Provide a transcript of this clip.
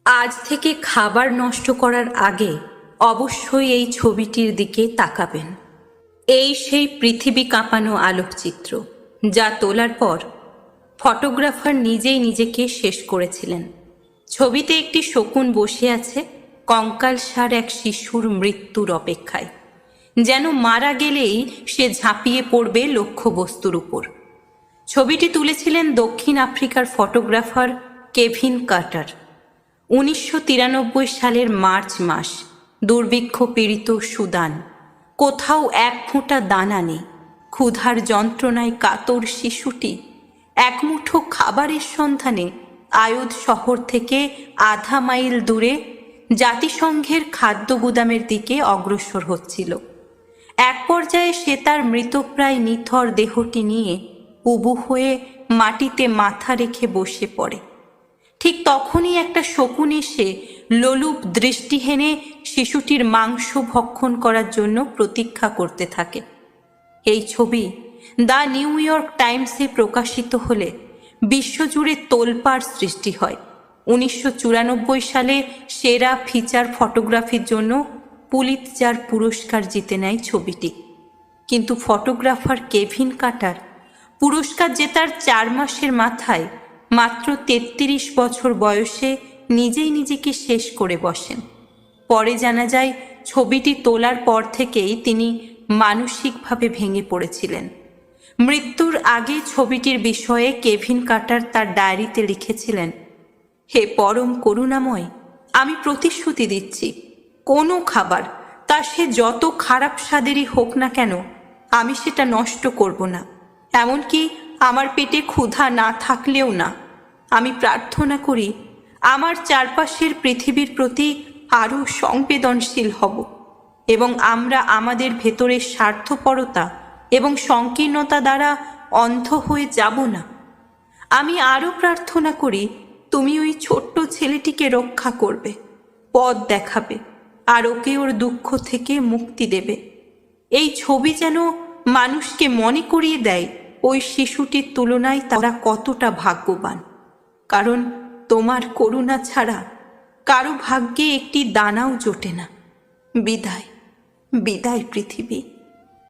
আজ থেকে খাবার নষ্ট করার আগে অবশ্যই এই ছবিটির দিকে তাকাবেন। এই সেই পৃথিবী কাঁপানো আলোকচিত্র, যা তোলার পর ফটোগ্রাফার নিজেই নিজেকে শেষ করেছিলেন। ছবিতে একটি শকুন বসে আছে কঙ্কালসার এক শিশুর মৃত্যুর অপেক্ষায়, যেন মারা গেলেই সে ঝাঁপিয়ে পড়বে লক্ষ্যবস্তুর উপর। ছবিটি তুলেছিলেন দক্ষিণ আফ্রিকার ফটোগ্রাফার কেভিন কার্টার। 1993 সালের মার্চ মাস, দুর্ভিক্ষ পীড়িত সুদান, কোথাও এক ফোঁটা দানা নেই। ক্ষুধার যন্ত্রণায় কাতর শিশুটি এক মুঠো খাবারের সন্ধানে আয়োধ শহর থেকে আধা মাইল দূরে জাতিসংঘের খাদ্য গুদামের দিকে অগ্রসর হচ্ছিল। এক পর্যায়ে সে তার মৃতপ্রায় নিথর দেহটি নিয়ে উবু হয়ে মাটিতে মাথা রেখে বসে পড়ে। ঠিক তখনই একটা শকুন এসে লোলুপ দৃষ্টি হেনে শিশুটির মাংস ভক্ষণ করার জন্য প্রতীক্ষা করতে থাকে। এই ছবি দ্য নিউ ইয়র্ক টাইমসে প্রকাশিত হলে বিশ্বজুড়ে তোলপাড় সৃষ্টি হয়। 1994 সালে সেরা ফিচার ফটোগ্রাফির জন্য পুলিৎজার পুরস্কার জিতে নেয় ছবিটি। কিন্তু ফটোগ্রাফার কেভিন কার্টার পুরস্কার জেতার 4 মাসের মাথায় মাত্র 33 বছর বয়সে নিজেই নিজেকে শেষ করে বসেন। পরে জানা যায়, ছবিটি তোলার পর থেকেই তিনি মানসিকভাবে ভেঙে পড়েছিলেন। মৃত্যুর আগে ছবিটির বিষয়ে কেভিন কার্টার তার ডায়েরিতে লিখেছিলেন, হে পরম করুণাময়, আমি প্রতিশ্রুতি দিচ্ছি, কোনো খাবার, তা সে যত খারাপ স্বাদেরই হোক না কেন, আমি সেটা নষ্ট করব না। এমনকি আমার পেটে ক্ষুধা না থাকলেও না। আমি প্রার্থনা করি আমার চারপাশের পৃথিবীর প্রতি আরও সংবেদনশীল হব এবং আমরা আমাদের ভেতরের স্বার্থপরতা এবং সংকীর্ণতা দ্বারা অন্ধ হয়ে যাব না। আমি আরও প্রার্থনা করি তুমি ওই ছোট্ট ছেলেটিকে রক্ষা করবে, পথ দেখাবে আর ওকে ওর দুঃখ থেকে মুক্তি দেবে। এই ছবি যেন মানুষকে মনে করিয়ে দেয় ওই শিশুটির তুলনায় তারা কতটা ভাগ্যবান, কারণ তোমার করুণা ছাড়া কারো ভাগ্যে একটি দানাও জোটে না। বিদায়, বিদায় পৃথিবী।